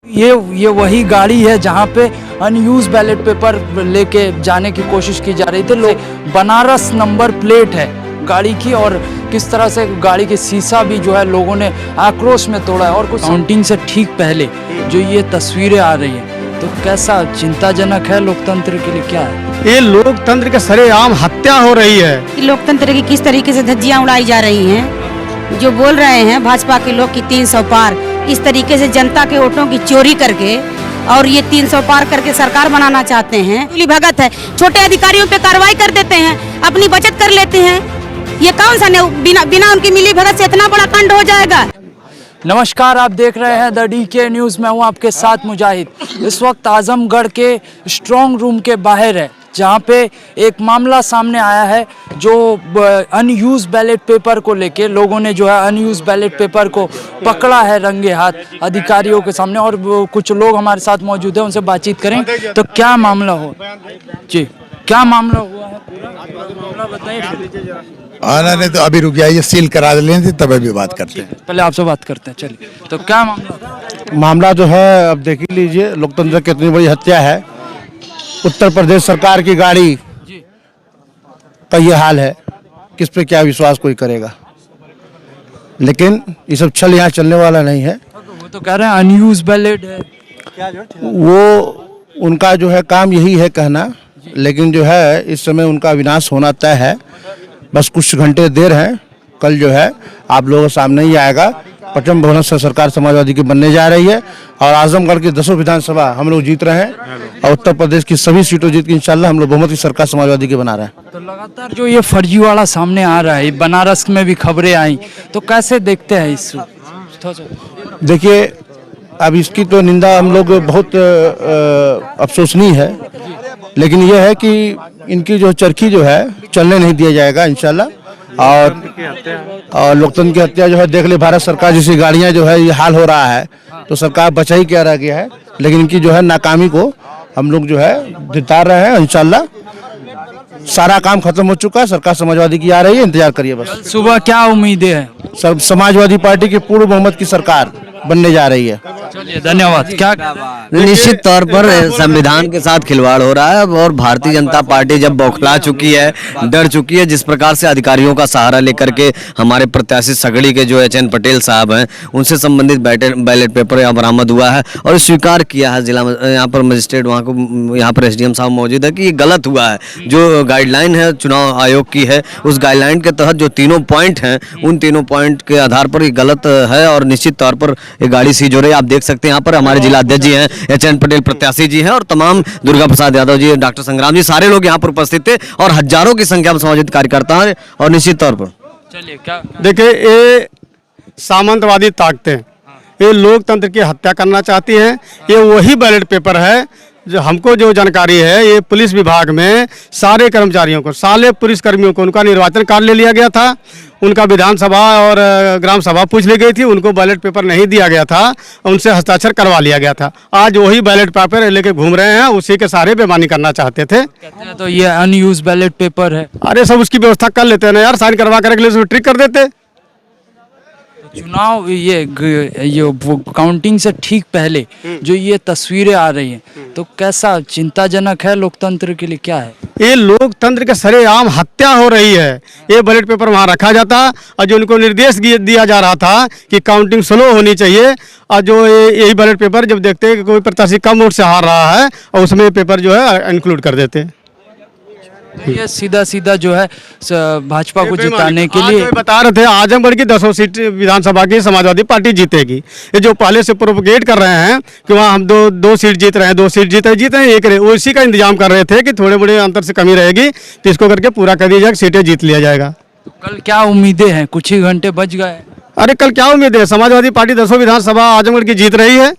ये वही गाड़ी है जहाँ पे अनयूज बैलेट पेपर लेके जाने की कोशिश की जा रही थी। लोग बनारस नंबर प्लेट है गाड़ी की, और किस तरह से गाड़ी के शीशा भी जो है लोगों ने आक्रोश में तोड़ा है। और कुछ काउंटिंग से ठीक पहले जो ये तस्वीरें आ रही हैं, तो कैसा चिंताजनक है लोकतंत्र के लिए, क्या है ये लोकतंत्र के सरेआम हत्या हो रही है। लोकतंत्र की किस तरीके से धज्जियां उड़ाई जा रही हैं। जो बोल रहे हैं भाजपा के लोग कि 300 पार, इस तरीके से जनता के वोटों की चोरी करके और ये 300 पार करके सरकार बनाना चाहते हैं। मिली भगत है, छोटे अधिकारियों पे कार्रवाई कर देते हैं, अपनी बचत कर लेते हैं। ये कौन सा बिना उनकी मिली भगत से इतना बड़ा कांड हो जाएगा। नमस्कार, आप देख रहे हैं द DK न्यूज़। मैं हूं आपके साथ मुजाहिद। इस वक्त आजमगढ़ के स्ट्रॉन्ग रूम के बाहर है, जहां पे एक मामला सामने आया है जो अनयूज बैलेट पेपर को लेके लोगों ने जो है अनयूज बैलेट पेपर को पकड़ा है रंगे हाथ अधिकारियों के सामने। और कुछ लोग हमारे साथ मौजूद हैं, उनसे बातचीत करें। तो क्या मामला हो जी, क्या मामला हुआ है पूरा मामला बताइए। आना नहीं तो अभी रुक जाइए, सील करा लेंगे तब अभी बात करते हैं। पहले आपसे बात करते हैं, चलिए। तो क्या मामला मामला जो है अब देख लीजिए, लोकतंत्र की इतनी बड़ी हत्या है। उत्तर प्रदेश सरकार की गाड़ी का ये हाल है, किस पे क्या विश्वास कोई करेगा। लेकिन ये सब छल यहाँ चलने वाला नहीं है। वो तो कह रहे हैं अनयूज बैलेट है, वो उनका जो है काम यही है कहना, लेकिन जो है इस समय उनका विनाश होना तय है। बस कुछ घंटे देर हैं, कल जो है आप लोगों के सामने ही आएगा। पचम बहुमत से सरकार समाजवादी की बनने जा रही है और आजमगढ़ की 10 विधानसभा हम लोग जीत रहे हैं और उत्तर प्रदेश की सभी सीटों जीत के इंशाल्लाह हम लोग बहुमत की सरकार समाजवादी की बना रहे हैं। तो लगातार जो ये फर्जीवाड़ा सामने आ रहा है, बनारस में भी खबरें आई, तो कैसे देखते हैं इस? देखिए, अब इसकी तो निंदा हम लोग बहुत अफसोसनीय है, लेकिन यह है कि इनकी जो चरखी जो है चलने नहीं दिया जाएगा इंशाल्लाह। और लोकतंत्र की हत्या जो है देख ले, भारत सरकार जैसी गाड़ियां जो है ये हाल हो रहा है, तो सरकार बचा ही क्या रह गया है। लेकिन इनकी जो है नाकामी को हम लोग जो है जितार रहे हैं इंशाल्लाह। सारा काम खत्म हो चुका है, सरकार समाजवादी की आ रही है, इंतजार करिए बस। सुबह क्या उम्मीदें हैं? सब समाजवादी पार्टी की पूर्ण बहुमत की सरकार बनने जा रही है। चलिए, धन्यवाद। क्या निश्चित तौर पर संविधान के साथ खिलवाड़ हो रहा है और भारतीय जनता पार्टी जब बौखला चुकी है, डर चुकी है, जिस प्रकार से अधिकारियों का सहारा लेकर के हमारे प्रत्याशी सगड़ी के जो HN पटेल साहब हैं, उनसे संबंधित बैलेट पेपर यहाँ बरामद हुआ है और स्वीकार किया है जिला यहाँ पर मजिस्ट्रेट, वहाँ को यहाँ पर SDM साहब मौजूद है कि ये गलत हुआ है। जो गाइडलाइन है चुनाव आयोग की है, उस गाइडलाइन के तहत जो 3 पॉइंट हैं, उन 3 पॉइंट के आधार पर ये गलत है और निश्चित तौर पर ये गाड़ी सीज हो रही है। आप देख सकते हैं यहाँ पर हमारे जिला अध्यक्ष जी हैं, HN पटेल प्रत्याशी जी हैं और तमाम दुर्गा प्रसाद यादव जी, डॉक्टर संग्राम जी, सारे लोग यहाँ पर उपस्थित थे और हजारों की संख्या में समाजिक कार्यकर्ता हैं। और निश्चित तौर पर चलिए, क्या देखिए, ये सामंतवादी ताकतें ये लोकतंत्र की हत्या करना चाहती हैं। ये वही बैलेट पेपर है जो हमको जो जानकारी है, ये पुलिस विभाग में सारे कर्मचारियों को, सारे पुलिस कर्मियों को उनका निर्वाचन कार्ड ले लिया गया था, उनका विधानसभा और ग्राम सभा पूछ ली गई थी, उनको बैलेट पेपर नहीं दिया गया था, उनसे हस्ताक्षर करवा लिया गया था। आज वही बैलेट पेपर लेके घूम रहे हैं, उसी के सारे बेईमानी करना चाहते थे। कहते हैं तो ये अनयूज बैलेट पेपर है। अरे सब उसकी व्यवस्था कर लेते हैं ना यार, साइन करवा कर के लिए ट्रिक कर देते। चुनाव ये वो काउंटिंग से ठीक पहले जो ये तस्वीरें आ रही हैं, तो कैसा चिंताजनक है लोकतंत्र के लिए, क्या है ये लोकतंत्र के सरेआम हत्या हो रही है। ये बैलेट पेपर वहाँ रखा जाता और जो उनको निर्देश दिया जा रहा था कि काउंटिंग स्लो होनी चाहिए, और जो यही बैलेट पेपर जब देखते हैं कि कोई प्रत्याशी कम वोट से हार रहा है और उसमें पेपर जो है इंक्लूड कर देते हैं। ये सीधा सीधा जो है भाजपा को जिताने के लिए बता रहे थे आजमगढ़ की 10 सीट विधानसभा की समाजवादी पार्टी जीतेगी। ये जो पहले से प्रोपोगेट कर रहे हैं कि वहाँ हम दो सीट जीत रहे हैं, 2 सीट जीत रहे एक रहे, उसी का इंतजाम कर रहे थे कि थोड़े बड़े अंतर से कमी रहेगी तो इसको करके पूरा कर दिया जाएगा, सीटें जीत लिया जाएगा। तो कल क्या उम्मीदें हैं? कुछ ही घंटे बच गए। अरे कल क्या उम्मीद है? समाजवादी पार्टी 10 विधानसभा आजमगढ़ की जीत रही है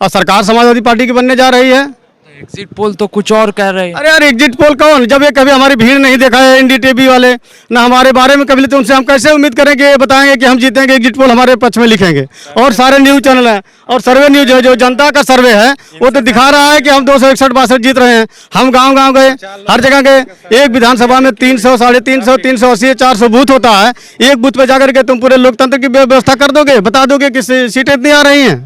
और सरकार समाजवादी पार्टी की बनने जा रही है। एग्जिट पोल तो कुछ और कह रहे हैं। अरे यार, एग्जिट पोल कौन? जब ये कभी हमारी भीड़ नहीं देखा है NDTV वाले, ना हमारे बारे में कभी, तो उनसे हम कैसे उम्मीद करें कि ये बताएंगे कि हम जीतेंगे, एग्जिट पोल हमारे पक्ष में लिखेंगे। और सारे न्यूज़ चैनल हैं और सर्वे न्यूज है, जो जनता का सर्वे है वो तो दिखा रहा है कि हम 261-62 जीत रहे हैं। हम गाँव गए, हर जगह गए, एक विधानसभा में 300, 350, 380, 400 बूथ होता है। एक बूथ पे जाकर के तुम पूरे लोकतंत्र की व्यवस्था कर दोगे, बता दोगे कि सीटें इतनी आ रही हैं।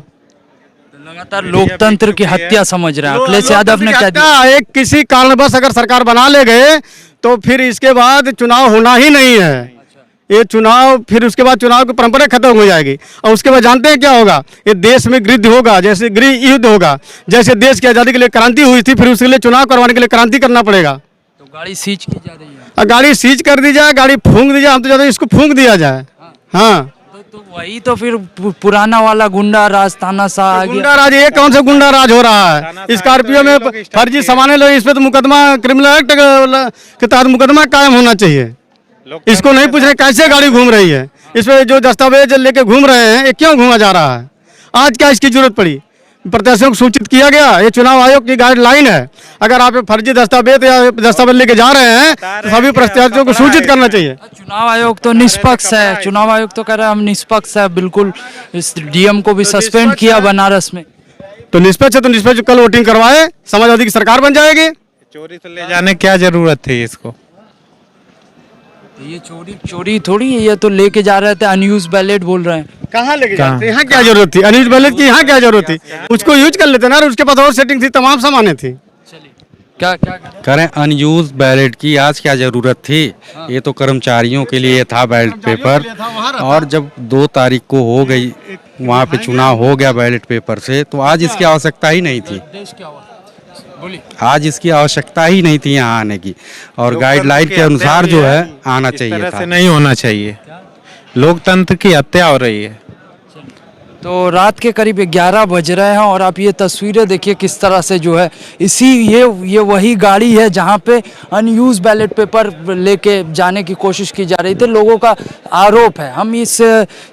लगातार लोकतंत्र की हत्या समझ रहे हैं। अखिलेश यादव ने क्या दिया? एक किसी कारणवश अगर सरकार बना ले गए तो फिर इसके बाद चुनाव होना ही नहीं है। ये चुनाव फिर उसके बाद चुनाव की परंपरा खत्म हो जाएगी और उसके बाद जानते हैं क्या होगा? ये देश में गृह होगा, जैसे गृह युद्ध होगा, जैसे देश की आज़ादी के लिए क्रांति हुई थी, फिर उसके लिए चुनाव करवाने के लिए क्रांति करना पड़ेगा। तो गाड़ी सीज की जा रही है। गाड़ी सीज कर दी जाए, गाड़ी फूंक दी जाए, हम तो चाहते हैं इसको फूंक दिया जाए। हाँ, तो वही तो फिर पुराना वाला गुंडा राज ताना सा आ गया। गुंडा राज, ये कौन सा गुंडा राज हो रहा है? स्कॉर्पियो में फर्जी सामान लो, इस पे तो मुकदमा, क्रिमिनल एक्ट के तहत मुकदमा कायम होना चाहिए। इसको नहीं पूछ रहे कैसे गाड़ी घूम रही है, इस पे जो दस्तावेज लेके घूम रहे हैं, ये क्यों घूमा जा रहा है? आज क्या इसकी जरूरत पड़ी? प्रत्याशियों को सूचित किया गया, ये चुनाव आयोग की गाइडलाइन है। अगर आप फर्जी दस्तावेज या दस्तावेज लेके जा रहे हैं तो सभी प्रत्याशियों को सूचित करना चाहिए। चुनाव आयोग तो निष्पक्ष है, चुनाव आयोग तो कह रहा है हम निष्पक्ष है बिल्कुल। इस डीएम को भी सस्पेंड किया बनारस में। तो निष्पक्ष है तो निष्पक्ष कल वोटिंग करवाए, समाजवादी की सरकार बन जाएगी। चोरी से ले जाने क्या जरूरत थी इसको? ये चोरी थोड़ी है, ये तो लेके जा रहे थे अनयूज बैलेट बोल रहे हैं। कहाँ लेके जाते? यहाँ क्या जरूरत थी अनिल बैलेट की? यहाँ क्या जरूरत थी? उसको यूज कर लेते ना, उसके पास और सेटिंग थी, तमाम सामानें थी। क्या करें अनयूज बैलेट की आज क्या जरूरत थी? ये तो कर्मचारियों के लिए था बैलेट पेपर, और जब 2 तारीख को हो गई वहाँ पे चुनाव हो गया बैलेट पेपर से, तो आज इसकी आवश्यकता ही नहीं थी। आज इसकी आवश्यकता ही नहीं थी यहाँ आने की, और गाइडलाइन के अनुसार जो है आना चाहिए था। नहीं होना चाहिए, लोकतंत्र की हत्या हो रही है। तो रात के करीब 11 बज रहे हैं और आप ये तस्वीरें देखिए किस तरह से जो है ये वही गाड़ी है जहाँ पे अनयूज बैलेट पेपर लेके जाने की कोशिश की जा रही थी। लोगों का आरोप है, हम इस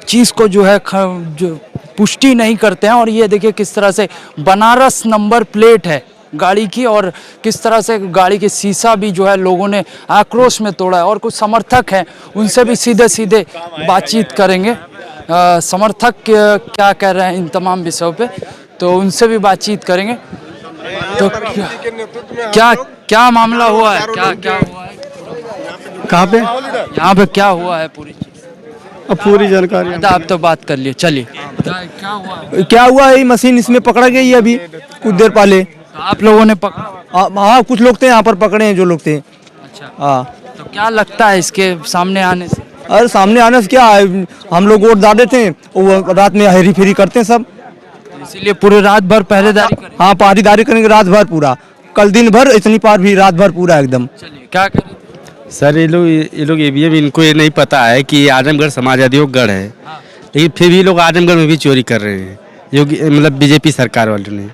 चीज़ को जो है जो पुष्टि नहीं करते हैं। और ये देखिए किस तरह से बनारस नंबर प्लेट है गाड़ी की, और किस तरह से गाड़ी के शीशा भी जो है लोगों ने आक्रोश में तोड़ा है। और कुछ समर्थक हैं, उनसे भी सीधे बातचीत करेंगे। समर्थक क्या कह रहे हैं इन तमाम विषयों पे, तो उनसे भी बातचीत करेंगे। तो क्या मामला हुआ है? क्या हुआ है? कहाँ पे? यहाँ पे क्या हुआ है पूरी चीज? अब पूरी जानकारी आप तो बात कर लिए, चलिए। क्या हुआ? क्या हुआ? ये मशीन इसमें पकड़ा गई है अभी कुछ देर पहले। आप लोगों ने पकड़ा? हाँ, कुछ लोग थे यहाँ पर पकड़े हैं, जो लोग थे। अच्छा, हाँ। तो क्या लगता है इसके सामने आने से? अरे सामने आने से क्या है, हम लोग वोट डाले थे, वो रात में हेरी फेरी करते हैं सब, इसीलिए पूरे रात भर पहरेदारी करें। हाँ, पहरेदारी करेंगे रात भर पूरा, कल दिन भर, इतनी पार भी रात भर पूरा एकदम। चलिए, क्या करें सर? ये लोग भी इनको ये नहीं पता है कि आजमगढ़ समाजवादियों का गढ़ है, लेकिन फिर भी लोग आजमगढ़ में भी चोरी कर रहे हैं, योगी मतलब बीजेपी सरकार वालों ने।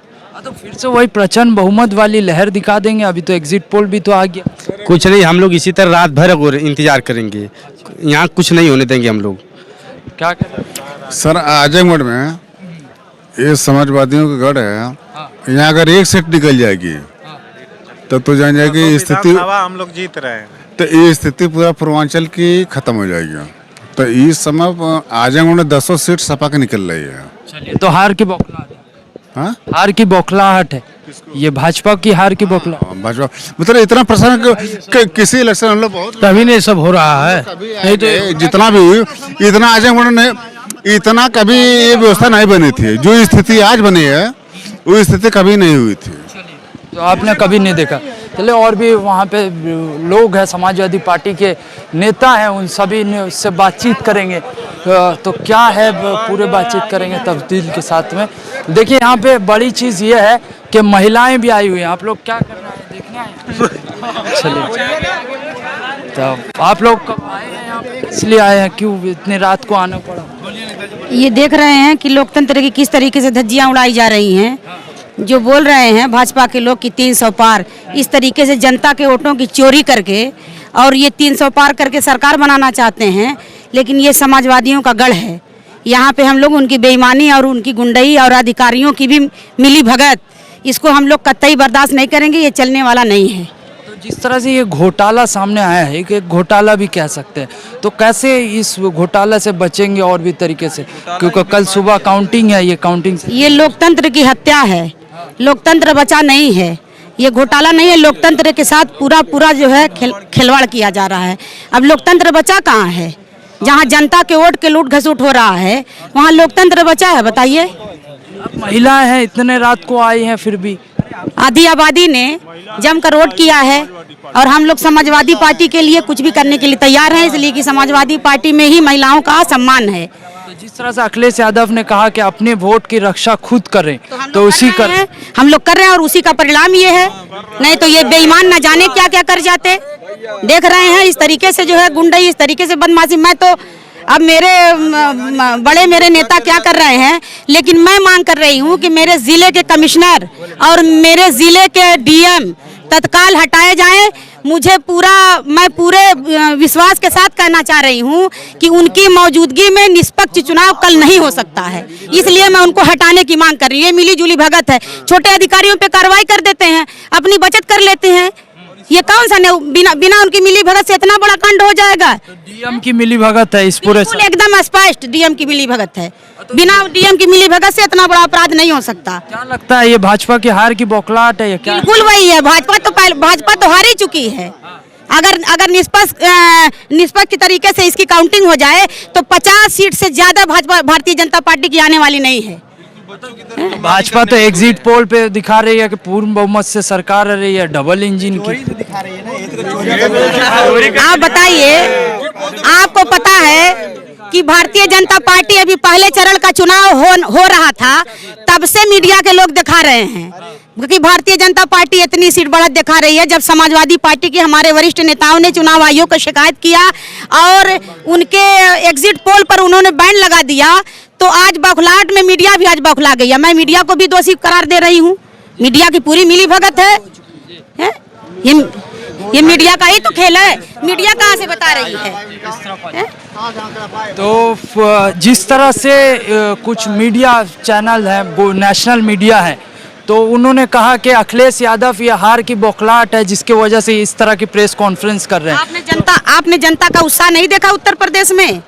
तो फिर से वही प्रचंड बहुमत वाली लहर दिखा देंगे। अभी तो एग्जिट पोल भी तो आ गया। कुछ नहीं, हम लोग इसी तरह रात भर और इंतजार करेंगे, यहाँ कुछ नहीं होने देंगे हम लोग। क्या करें सर? आजमगढ़ में ये समाजवादियों का गढ़ है, यहाँ अगर एक सीट निकल जाएगी तब तो जान जाएगी स्थिति, हम लोग जीत रहे हैं, तो ये स्थिति पूरा पूर्वांचल की खत्म हो जाएगी। तो इस समय आजमगढ़ में 10 सीट सपा के निकल रही है। चलिए, तो हार की बौखलाहट है। हाँ, हार की बौखलाहट है, ये भाजपा की हार की बौखलाहट। भाजपा मतलब इतना प्रश्न किसी इलेक्शन हम लोग बहुत तभी नहीं सब हो रहा है, नहीं तो जितना भी इतना आजमगढ़ में इतना कभी ये व्यवस्था नहीं बनी थी, जो स्थिति आज बनी है वो स्थिति कभी नहीं हुई थी। तो आपने कभी नहीं देखा। चलिए, और भी वहाँ पे लोग हैं, समाजवादी पार्टी के नेता हैं, उन सभी ने उससे बातचीत करेंगे। तो क्या है, पूरे बातचीत करेंगे तब्दील के साथ में। देखिए, यहाँ पे बड़ी चीज़ ये है कि महिलाएं भी आई हुई हैं। आप लोग क्या करना है, देखने आए? चलिए, तो आप लोग कब आए हैं यहाँ पे, इसलिए आए हैं, क्यों इतनी रात को आना पड़ा? ये देख रहे हैं कि लोकतंत्र की किस तरीके से धज्जियां उड़ाई जा रही हैं। जो बोल रहे हैं भाजपा के लोग कि 300 पार, इस तरीके से जनता के वोटों की चोरी करके और ये 300 पार करके सरकार बनाना चाहते हैं। लेकिन ये समाजवादियों का गढ़ है। यहाँ पे हम लोग उनकी बेईमानी और उनकी गुंडई और अधिकारियों की भी मिली भगत, इसको हम लोग कतई बर्दाश्त नहीं करेंगे। ये चलने वाला नहीं है। तो जिस तरह से ये घोटाला सामने आया है, एक घोटाला भी कह सकते हैं, तो कैसे इस घोटाला से बचेंगे और भी तरीके से? क्योंकि कल सुबह काउंटिंग है, ये काउंटिंग से ये लोकतंत्र की हत्या है। लोकतंत्र बचा नहीं है, ये घोटाला नहीं है। लोकतंत्र के साथ पूरा जो है खिलवाड़ किया जा रहा है। अब लोकतंत्र बचा कहाँ है? जहाँ जनता के वोट के लूट घसूट हो रहा है, वहाँ लोकतंत्र बचा है? बताइए। महिलाएं हैं, इतने रात को आई हैं, फिर भी आधी आबादी ने जमकर वोट किया है और हम लोग समाजवादी पार्टी के लिए कुछ भी करने के लिए तैयार हैं, इसलिए कि समाजवादी पार्टी में ही महिलाओं का सम्मान है। तो जिस तरह से अखिलेश यादव ने कहा कि अपने वोट की रक्षा खुद करें, तो उसी हम लोग कर रहे हैं और उसी का परिणाम ये है। नहीं तो ये बेईमान न जाने क्या क्या कर जाते। देख रहे हैं इस तरीके से जो है गुंडाई, इस तरीके से बदमाशी। मैं तो अब मेरे नेता क्या कर रहे हैं, लेकिन मैं मांग कर रही हूँ कि मेरे जिले के कमिश्नर और मेरे जिले के डीएम तत्काल हटाए जाएं। मैं पूरे विश्वास के साथ कहना चाह रही हूँ कि उनकी मौजूदगी में निष्पक्ष चुनाव कल नहीं हो सकता है, इसलिए मैं उनको हटाने की मांग कर रही हूँ। ये मिली जुली भगत है, छोटे अधिकारियों पे कार्रवाई कर देते हैं, अपनी बचत कर लेते हैं। ये कौन सा बिना उनकी मिली भगत से इतना बड़ा कांड हो जाएगा? डीएम की मिली भगत है इस पूरे, एकदम स्पष्ट डीएम की मिली भगत है। बिना डीएम की मिली भगत से इतना बड़ा अपराध नहीं हो सकता। क्या लगता है ये भाजपा की हार की बौखलाहट है या क्या? बिल्कुल वही है। भाजपा तो हार ही चुकी है। अगर निष्पक्ष तरीके से इसकी काउंटिंग हो जाए तो 50 सीट से ज्यादा भारतीय जनता पार्टी की आने वाली नहीं है। भाजपा तो एग्जिट पोल पे दिखा रही है कि पूर्ण बहुमत से सरकार आ रही है, डबल इंजन की। आप बताइए, आपको पता है कि भारतीय जनता पार्टी अभी पहले चरण का चुनाव हो रहा था, तब से मीडिया के लोग दिखा रहे हैं क्योंकि भारतीय जनता पार्टी इतनी सीट बढ़त दिखा रही है। जब समाजवादी पार्टी के हमारे वरिष्ठ नेताओं ने चुनाव आयोग को शिकायत किया और उनके एग्जिट पोल पर उन्होंने बैन लगा दिया, तो आज बौखलाहट में मीडिया भी आज बौखला गई है। मैं मीडिया को भी दोषी करार दे रही हूँ। मीडिया की पूरी मिली भगत है। ये मीडिया का ही तो खेल है। मीडिया कहाँ से बता रही है? तो जिस तरह से कुछ मीडिया चैनल हैं, वो नेशनल मीडिया है, तो उन्होंने कहा कि अखिलेश यादव ये हार की बौखलाहट है जिसकी वजह से इस तरह की प्रेस कॉन्फ्रेंस कर रहे हैं। आपने जनता का उत्साह नहीं देखा उत्तर प्रदेश में?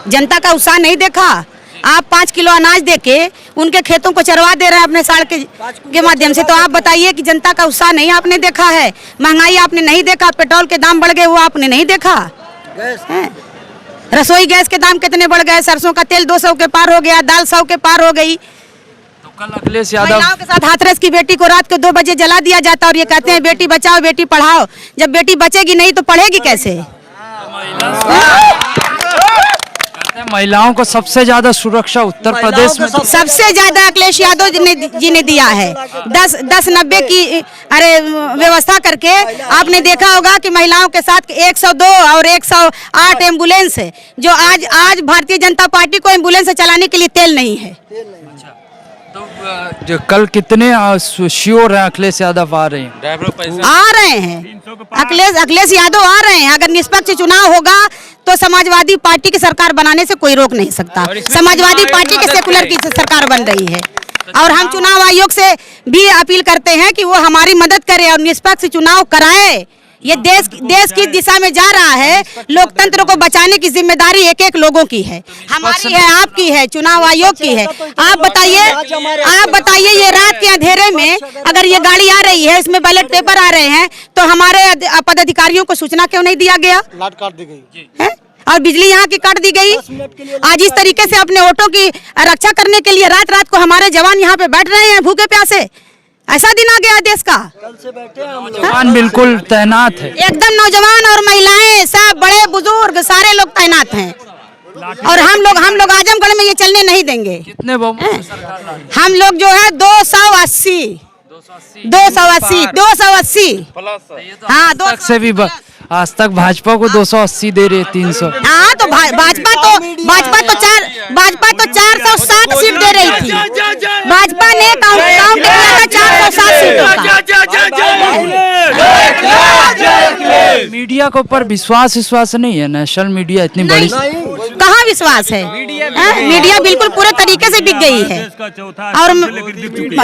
जनता का उत्साह नहीं देखा? आप 5 किलो अनाज देके उनके खेतों को चरवा दे रहे हैं अपने साड़ के माध्यम से, तो आप बताइए कि जनता का उत्साह नहीं आपने देखा है? महंगाई आपने नहीं देखा? पेट्रोल के दाम बढ़ गए वो आपने नहीं देखा? रसोई गैस के दाम कितने बढ़ गए? सरसों का तेल 200 के पार हो गया, दाल 100 के पार हो गई। तो कल अखिलेश यादव महिलाओं के साथ हाथरस की बेटी को रात को 2 बजे जला दिया जाता और ये कहते हैं बेटी बचाओ बेटी पढ़ाओ। जब बेटी बचेगी नहीं तो पढ़ेगी कैसे? महिलाओं को सबसे ज्यादा सुरक्षा उत्तर प्रदेश में सबसे ज्यादा अखिलेश यादव जी ने दिया है। 10-90 की व्यवस्था करके आपने देखा होगा कि महिलाओं के साथ 102 और 108 एम्बुलेंस है, जो आज भारतीय जनता पार्टी को एम्बुलेंस चलाने के लिए तेल नहीं है। तो कल कितने श्योर हैं अखिलेश यादव आ रहे हैं? आ रहे हैं अखिलेश यादव आ रहे हैं। अगर निष्पक्ष चुनाव होगा तो समाजवादी पार्टी की सरकार बनाने से कोई रोक नहीं सकता। समाजवादी पार्टी के सेकुलर की सरकार बन रही है और हम चुनाव आयोग से भी अपील करते हैं कि वो हमारी मदद करे और निष्पक्ष चुनाव कराए। ये देश की दिशा में जा रहा है। लोकतंत्र को बचाने की जिम्मेदारी एक लोगों की है, हमारी है, आपकी है, चुनाव आयोग की है। आप बताइए ये रात के अंधेरे में अगर ये गाड़ी आ रही है, इसमें बैलेट पेपर आ रहे हैं, तो हमारे पदाधिकारियों को सूचना क्यों नहीं दिया गया? लाइट काट दी गई है और बिजली यहाँ की काट दी गई। आज इस तरीके से अपने वोटों की रक्षा करने के लिए रात रात को हमारे जवान यहाँ पे बैठ रहे हैं भूखे प्यासे। ऐसा दिन आ गया देश का। कल से बैठे हैं हम लोग। जवान बिल्कुल तैनात है, एकदम नौजवान और महिलाएं सब बड़े बुजुर्ग सारे लोग तैनात हैं और हम लोग आजमगढ़ में ये चलने नहीं देंगे। कितने हम लोग जो है 280 हाँ, 200 से भी आज तक भाजपा को 280 दे रहे 300। हाँ, तो भाजपा तो 460 सीट दे रही थी। भाजपा ने काउंट किया था 460 सीटों का। मीडिया के ऊपर विश्वास नहीं है? नेशनल मीडिया इतनी बड़ी, कहाँ विश्वास है? मीडिया बिल्कुल पूरे तरीके से बिक गई है और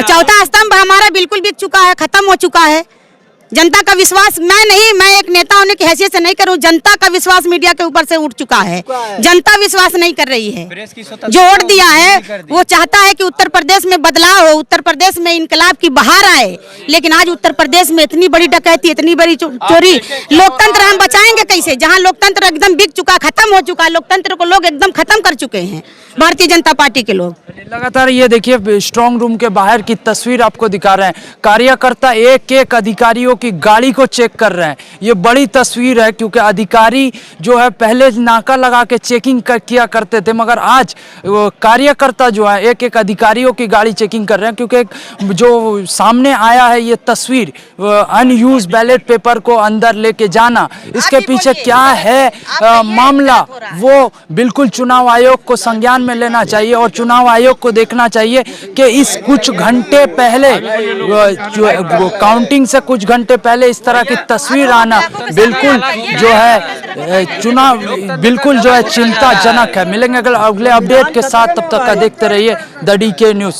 चौथा स्तंभ हमारा बिल्कुल बिक चुका है, खत्म हो चुका है। जनता का विश्वास मैं एक नेता होने की हैसियत से नहीं करूं, जनता का विश्वास मीडिया के ऊपर से उठ चुका है। जनता विश्वास नहीं कर रही है। जो वोट दिया है वो चाहता है कि उत्तर प्रदेश में बदलाव हो, उत्तर प्रदेश में इनकलाब की बहार आए, लेकिन आज उत्तर प्रदेश में इतनी बड़ी डकैती, इतनी बड़ी चोरी, लोकतंत्र हम बचाएंगे कैसे? जहां लोकतंत्र एकदम बिक चुका, खत्म हो चुका, लोकतंत्र को लोग एकदम खत्म कर चुके हैं, भारतीय जनता पार्टी के लोग। लगातार ये देखिए स्ट्रांग रूम के बाहर की तस्वीर आपको दिखा रहे हैं, कार्यकर्ता एक एक अधिकारियों की गाड़ी को चेक कर रहे हैं। ये बड़ी तस्वीर है क्योंकि अधिकारी जो है पहले नाका लगा के चेकिंग किया करते थे, मगर आज कार्यकर्ता जो है एक एक अधिकारियों की गाड़ी चेकिंग कर रहे हैं, क्योंकि जो सामने आया है ये तस्वीर अनयूज बैलेट पेपर को अंदर लेके जाना, इसके पीछे क्या है मामला वो बिल्कुल चुनाव आयोग को संज्ञान में लेना चाहिए और चुनाव आयोग को देखना चाहिए कि इस कुछ घंटे पहले काउंटिंग से कुछ घंटे पहले इस तरह की तस्वीर आना बिल्कुल जो है चुनाव बिल्कुल जो है चिंताजनक है। मिलेंगे अगले अपडेट के साथ, तब तक का देखते रहिए द डीके न्यूज़।